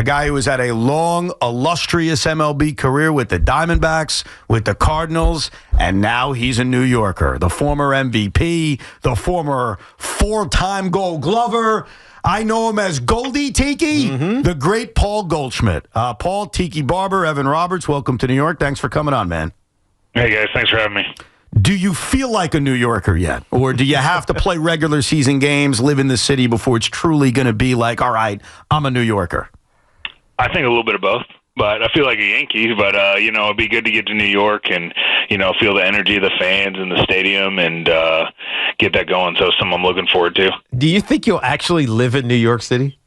a guy who has had a long, illustrious MLB career with the Diamondbacks, with the Cardinals, and now he's a New Yorker. The former MVP, the former 4-time Gold Glover. I know him as Goldy Tiki, the great Paul Goldschmidt. Paul, Tiki Barber, Evan Roberts, welcome to New York. Thanks for coming on, man. Hey, guys. Thanks for having me. Do you feel like a New Yorker yet? Or do you have to play regular season games, live in the city before it's truly going to be like, all right, I'm a New Yorker? I think a little bit of both. But I feel like a Yankee, but, it'd be good to get to New York and, feel the energy of the fans in the stadium and get that going. So something I'm looking forward to. Do you think you'll actually live in New York City?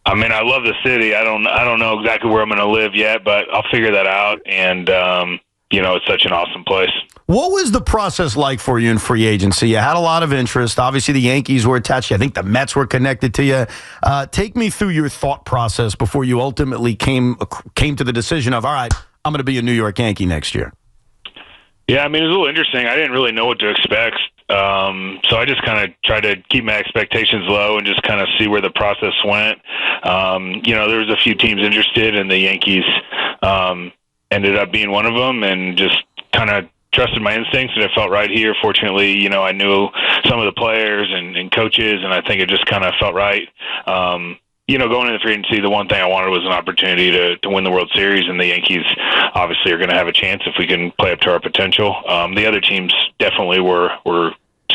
I mean, I love the city. I don't know exactly where I'm going to live yet, but I'll figure that out. And, it's such an awesome place. What was the process like for you in free agency? You had a lot of interest. Obviously, the Yankees were attached to you. I think the Mets were connected to you. Take me through your thought process before you ultimately came to the decision of, all right, I'm going to be a New York Yankee next year. Yeah, I mean, it was a little interesting. I didn't really know what to expect. So I just kind of tried to keep my expectations low and just kind of see where the process went. There was a few teams interested, and the Yankees ended up being one of them, and just kind of trusted my instincts, and it felt right here. Fortunately, I knew some of the players and coaches, and I think it just kind of felt right. Going into the free agency, the one thing I wanted was an opportunity to win the World Series, and the Yankees obviously are going to have a chance if we can play up to our potential. The other teams definitely were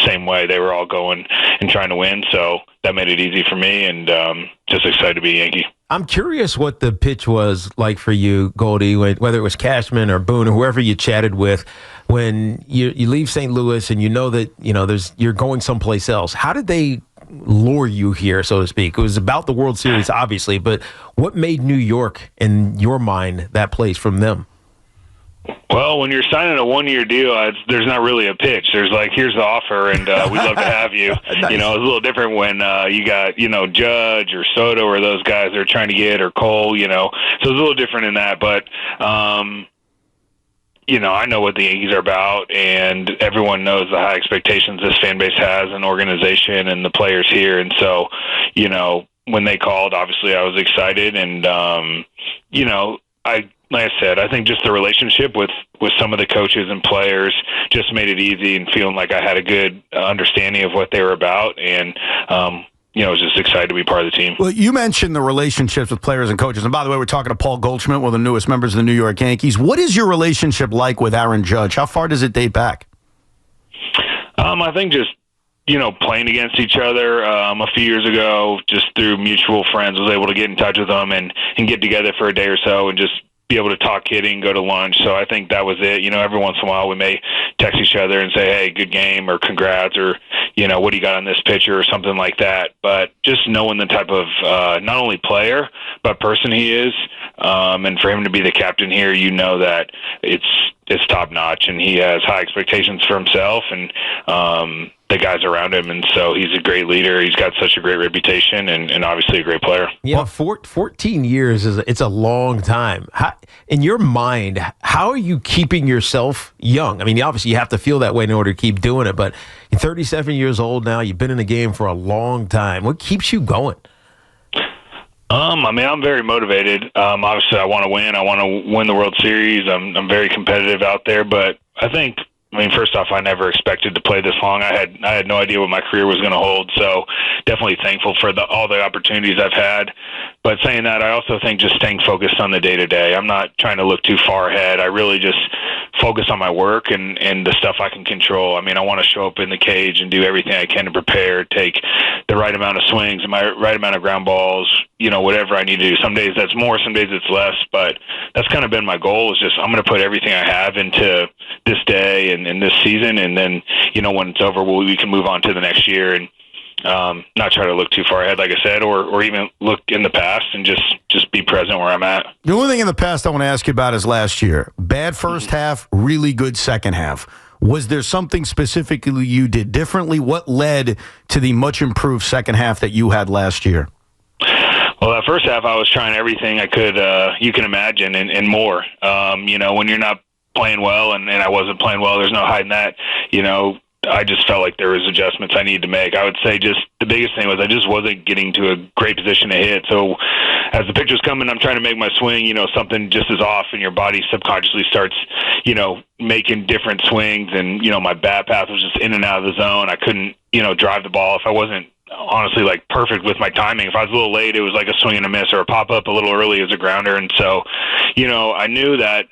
same way. They were all going and trying to win, so that made it easy for me, and just excited to be a Yankee. I'm curious what the pitch was like for you, Goldy, whether it was Cashman or Boone or whoever you chatted with, when you leave St. Louis and you know that you're going someplace else. How did they lure you here, so to speak? It was about the World Series, obviously, but what made New York, in your mind, that place from them? Well, when you're signing a one-year deal, there's not really a pitch. There's like, here's the offer, and we'd love to have you. Nice. It's a little different when you got, Judge or Soto or those guys they're trying to get, or Cole, so it's a little different in that. But, I know what the Yankees are about, and everyone knows the high expectations this fan base has, and organization and the players here. And so, when they called, obviously I was excited, and, like I said, I think just the relationship with some of the coaches and players just made it easy, and feeling like I had a good understanding of what they were about, and I was just excited to be part of the team. Well, you mentioned the relationships with players and coaches, and by the way, we're talking to Paul Goldschmidt, one of the newest members of the New York Yankees. What is your relationship like with Aaron Judge? How far does it date back? I think just playing against each other a few years ago, just through mutual friends, was able to get in touch with them and get together for a day or so and just be able to talk hitting, go to lunch. So I think that was it. Every once in a while we may text each other and say, hey, good game, or congrats, or, what do you got on this pitcher, or something like that. But just knowing the type of not only player, but person he is, and for him to be the captain here, that it's top notch, and he has high expectations for himself and the guys around him, and so he's a great leader. He's got such a great reputation, and obviously a great player. Yeah, 14 years it's a long time. In your mind, how are you keeping yourself young? I mean, obviously you have to feel that way in order to keep doing it, but you're 37 years old now. You've been in the game for a long time. What keeps you going? I'm very motivated. Obviously I want to win. I want to win the World Series. I'm very competitive out there, but I think, first off, I never expected to play this long. I had no idea what my career was going to hold, so definitely thankful for all the opportunities I've had. But saying that, I also think just staying focused on the day-to-day. I'm not trying to look too far ahead. I really just focus on my work and the stuff I can control. I want to show up in the cage and do everything I can to prepare, take the right amount of swings and my right amount of ground balls, whatever I need to do. Some days that's more, some days it's less, but that's kind of been my goal, is just I'm going to put everything I have into this day and this season, and then, when it's over, we can move on to the next year and not try to look too far ahead, like I said, or even look in the past and just be present where I'm at. The only thing in the past I want to ask you about is last year. Bad first half, really good second half. Was there something specifically you did differently? What led to the much improved second half that you had last year? Well, that first half, I was trying everything I could, you can imagine, and more. When you're not playing well, and I wasn't playing well, there's no hiding that. I just felt like there was adjustments I needed to make. I would say just the biggest thing was I just wasn't getting to a great position to hit. So as the pitch was coming, I'm trying to make my swing, something just is off, and your body subconsciously starts, making different swings. And, my bat path was just in and out of the zone. I couldn't, drive the ball if I wasn't honestly like perfect with my timing. If I was a little late, it was like a swing and a miss or a pop up a little early as a grounder. And so, I knew that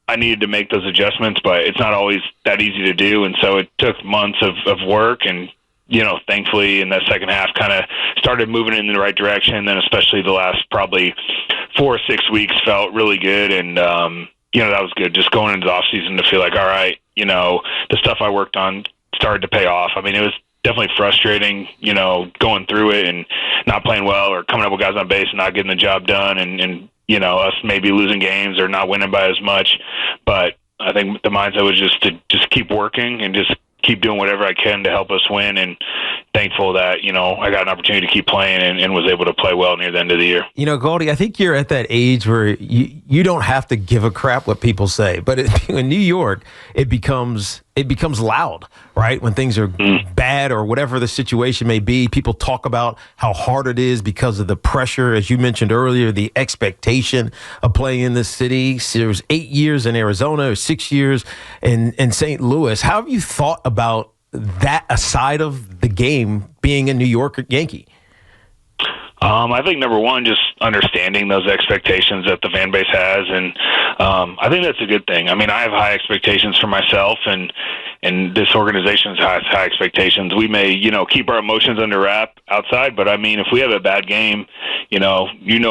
I needed to make those adjustments, but it's not always that easy to do. And so it took months of work, and, thankfully in that second half kind of started moving in the right direction. Then especially the last probably 4 or 6 weeks felt really good. And, that was good. Just going into the off season to feel like, all right, the stuff I worked on started to pay off. I mean, it was definitely frustrating, going through it and not playing well or coming up with guys on base and not getting the job done and us maybe losing games or not winning by as much. But I think the mindset was just to just keep working and just keep doing whatever I can to help us win. And thankful that, I got an opportunity to keep playing and was able to play well near the end of the year. Goldy, I think you're at that age where you don't have to give a crap what people say. But in New York, it becomes loud, right? When things are bad or whatever the situation may be, people talk about how hard it is because of the pressure, as you mentioned earlier, the expectation of playing in this city. So there was 8 years in Arizona or 6 years in St. Louis. How have you thought about that aside of the game being a New York Yankee? I think number one, just understanding those expectations that the fan base has. And I think that's a good thing. I mean, I have high expectations for myself, and this organization has high expectations. We may, keep our emotions under wrap outside, but I mean, if we have a bad game,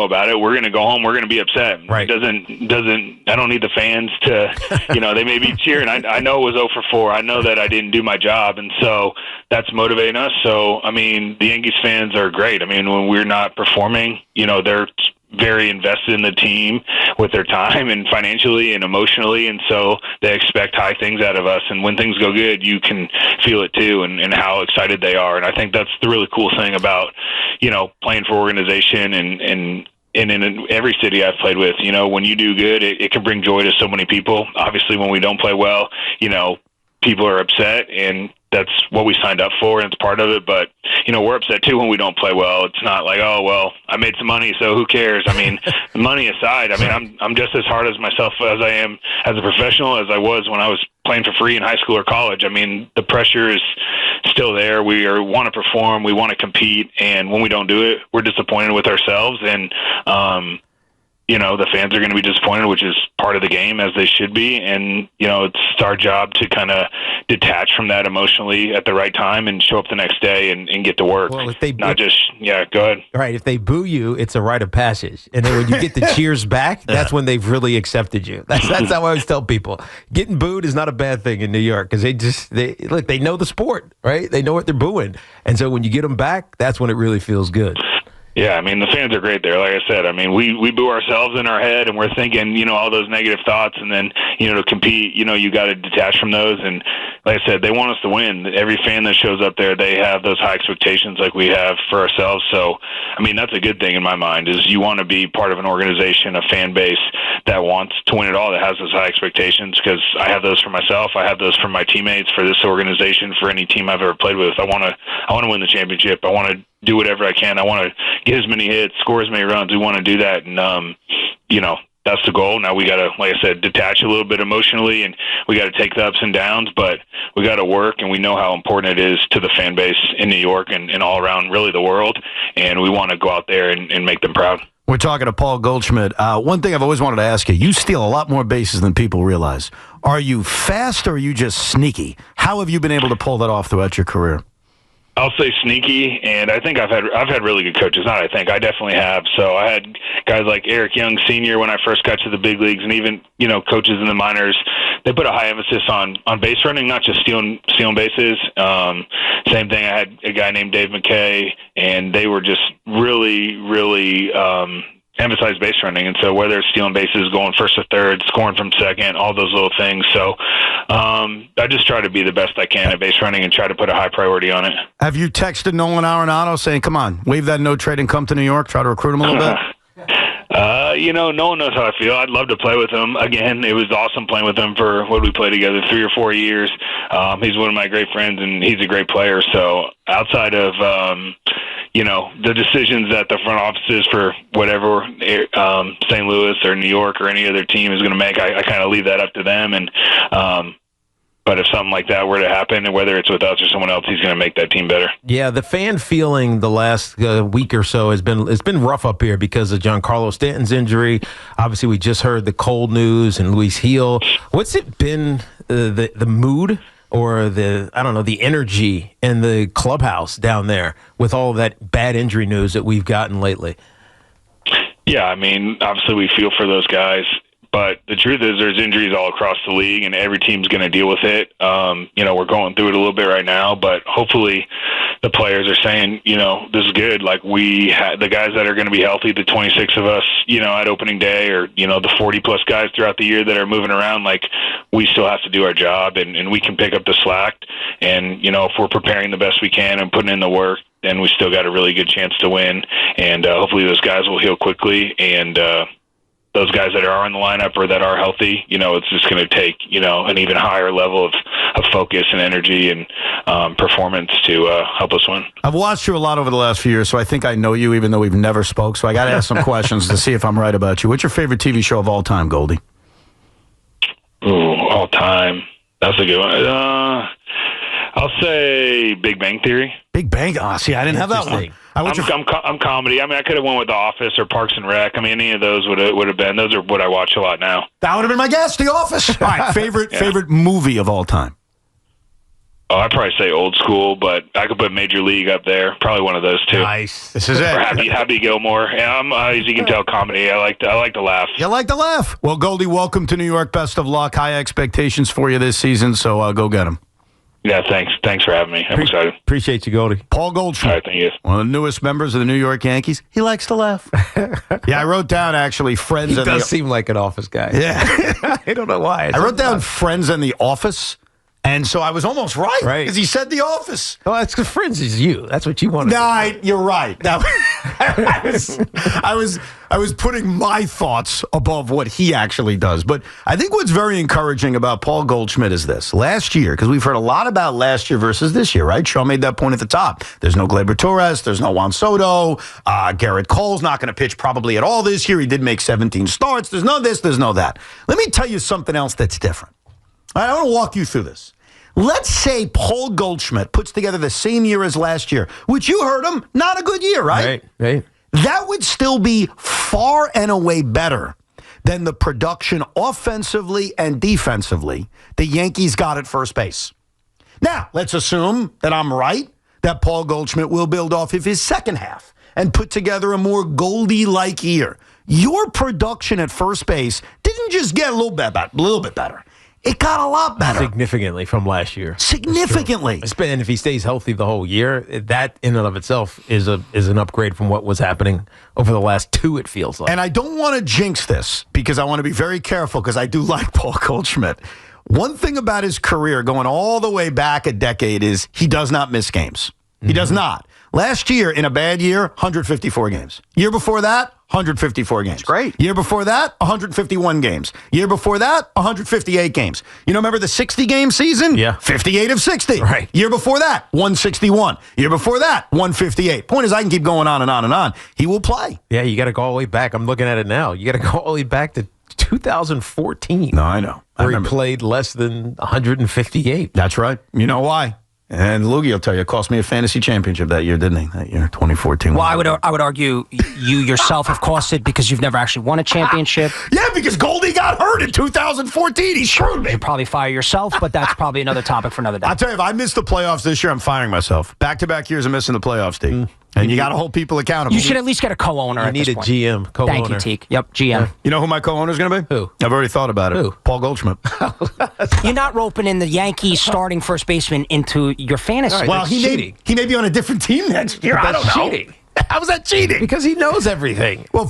about it, we're going to go home, we're going to be upset. Right. I don't need the fans to, they may be cheering. I know it was 0 for 4. I know that I didn't do my job. And so that's motivating us. So, I mean, the Yankees fans are great. I mean, when we're not performing, they're very invested in the team with their time and financially and emotionally, and so they expect high things out of us. And when things go good, you can feel it too, and how excited they are. And I think that's the really cool thing about, playing for organization and in every city I've played with. When you do good, it can bring joy to so many people. Obviously, when we don't play well, people are upset, and that's what we signed up for, and it's part of it. But, we're upset too when we don't play well. It's not like, oh, well, I made some money, so who cares? I mean, money aside, I mean, I'm just as hard as myself as I am as a professional as I was when I was playing for free in high school or college. I mean, the pressure is still there. We want to perform. We want to compete. And when we don't do it, we're disappointed with ourselves. And, the fans are going to be disappointed, which is part of the game, as they should be. And, it's our job to kind of detach from that emotionally at the right time and show up the next day and get to work. Well, go ahead. Right. If they boo you, it's a rite of passage. And then when you get the cheers back, that's when they've really accepted you. That's how I always tell people. Getting booed is not a bad thing in New York, because they know the sport, right? They know what they're booing. And so when you get them back, that's when it really feels good. Yeah, I mean, the fans are great there. Like I said, I mean, we boo ourselves in our head, and we're thinking, all those negative thoughts, and then, to compete, you got to detach from those. And like I said, they want us to win. Every fan that shows up there, they have those high expectations like we have for ourselves. So, I mean, that's a good thing in my mind, is you want to be part of an organization, a fan base that wants to win it all, that has those high expectations, because I have those for myself. I have those for my teammates, for this organization, for any team I've ever played with. I want to win the championship. I want to do whatever I can. I want to get as many hits, score as many runs. We want to do that. And, that's the goal. Now we got to, like I said, detach a little bit emotionally, and we got to take the ups and downs, but we got to work, and we know how important it is to the fan base in New York and all around really the world. And we want to go out there and make them proud. We're talking to Paul Goldschmidt. One thing I've always wanted to ask you, you steal a lot more bases than people realize. Are you fast, or are you just sneaky? How have you been able to pull that off throughout your career? I'll say sneaky, and I think I've had really good coaches. I definitely have. So I had guys like Eric Young Sr. when I first got to the big leagues, and even coaches in the minors. They put a high emphasis on base running, not just stealing bases. Same thing. I had a guy named Dave McKay, and they were just really, really emphasize base running. And so whether it's stealing bases, going first to third, scoring from second, all those little things. So I just try to be the best I can at base running and try to put a high priority on it. Have you texted Nolan Arenado saying, come on, waive that no trade and come to New York, try to recruit him a little bit? No one knows how I feel. I'd love to play with him again. It was awesome playing with him for what we played together 3 or 4 years. He's one of my great friends, and he's a great player. So outside of the decisions that the front offices for whatever St. Louis or New York or any other team is going to make, I kind of leave that up to them. And but if something like that were to happen, and whether it's with us or someone else, he's going to make that team better. Yeah, the fan feeling the last week or so has been rough up here because of Giancarlo Stanton's injury. Obviously, we just heard the cold news and Luis Gil. What's it been, the mood or the energy in the clubhouse down there with all of that bad injury news that we've gotten lately? Yeah, I mean, obviously we feel for those guys. But the truth is there's injuries all across the league, and every team's going to deal with it. We're going through it a little bit right now, but hopefully the players are saying, this is good. Like the guys that are going to be healthy, the 26 of us, at opening day, or, the 40-plus guys throughout the year that are moving around, like we still have to do our job, and we can pick up the slack. And, if we're preparing the best we can and putting in the work, then we still got a really good chance to win. And hopefully those guys will heal quickly, and those guys that are in the lineup or that are healthy, it's just going to take, an even higher level of focus and energy and performance to help us win. I've watched you a lot over the last few years, so I think I know you even though we've never spoke. So I got to ask some questions to see if I'm right about you. What's your favorite TV show of all time, Goldy? Ooh, all time. That's a good one. I'll say Big Bang Theory. Big Bang? See, I didn't have that one. I'm comedy. I mean, I could have went with The Office or Parks and Rec. I mean, any of those would have been. Those are what I watch a lot now. That would have been my guess, The Office. All right, favorite movie of all time? Oh, I'd probably say Old School, but I could put Major League up there. Probably one of those two. Nice. This is it. Or Happy Gilmore. And I'm, as you can tell, comedy. I like to laugh. You like to laugh? Well, Goldy, welcome to New York. Best of luck. High expectations for you this season, so go get them. Yeah, thanks. Thanks for having me. I'm excited. Appreciate you, Goldy. Paul Goldschmidt. All right, thank you. One of the newest members of the New York Yankees. He likes to laugh. Yeah, I wrote down, actually, Friends. He does seem like an office guy. Yeah. I don't know why. I wrote down Friends and The Office, and so I was almost right. Right. Because he said The Office. Oh, that's because Friends is you. That's what you wanted. Nah, you're right. Now, I was putting my thoughts above what he actually does. But I think what's very encouraging about Paul Goldschmidt is this. Last year, because we've heard a lot about last year versus this year, right? Shaw made that point at the top. There's no Gleyber Torres. There's no Juan Soto. Garrett Cole's not going to pitch probably at all this year. He did make 17 starts. There's no this. There's no that. Let me tell you something else that's different. All right, I want to walk you through this. Let's say Paul Goldschmidt puts together the same year as last year, which you heard him, not a good year, right? Right. That would still be far and away better than the production offensively and defensively the Yankees got at first base. Now, let's assume that I'm right, that Paul Goldschmidt will build off of his second half and put together a more Goldie-like year. Your production at first base didn't just get a little bit better. It got a lot better. Significantly from last year. Significantly. And if he stays healthy the whole year, that in and of itself is an upgrade from what was happening over the last 2, it feels like. And I don't want to jinx this because I want to be very careful because I do like Paul Goldschmidt. One thing about his career going all the way back a decade is he does not miss games. He does not. Last year, in a bad year, 154 games. Year before that, 154 games. That's great. Year before that, 151 games. Year before that, 158 games. Remember the 60-game season? Yeah. 58 of 60. Right. Year before that, 161. Year before that, 158. Point is, I can keep going on and on and on. He will play. Yeah, you got to go all the way back. I'm looking at it now. You got to go all the way back to 2014. No, I know. Where he played less than 158. That's right. You know why? And Loogie will tell you, it cost me a fantasy championship that year, didn't he? That year, 2014. Well, I would argue you yourself have cost it because you've never actually won a championship. Yeah, because Goldy got hurt in 2014. He screwed me. You probably fire yourself, but that's probably another topic for another day. I'll tell you, if I miss the playoffs this year, I'm firing myself. Back-to-back years of missing the playoffs, Teak. And you got to hold people accountable. You should at least get a co-owner at this point. You need a GM, co-owner. Thank you, Teak. Yep, GM. You know who my co-owner is going to be? Who? I've already thought about it. Who? Paul Goldschmidt. You're not roping in the Yankees starting first baseman into your fantasy. Right, Well, he may be on a different team next year. I don't know. Cheating. How's that cheating? Because he knows everything. Well,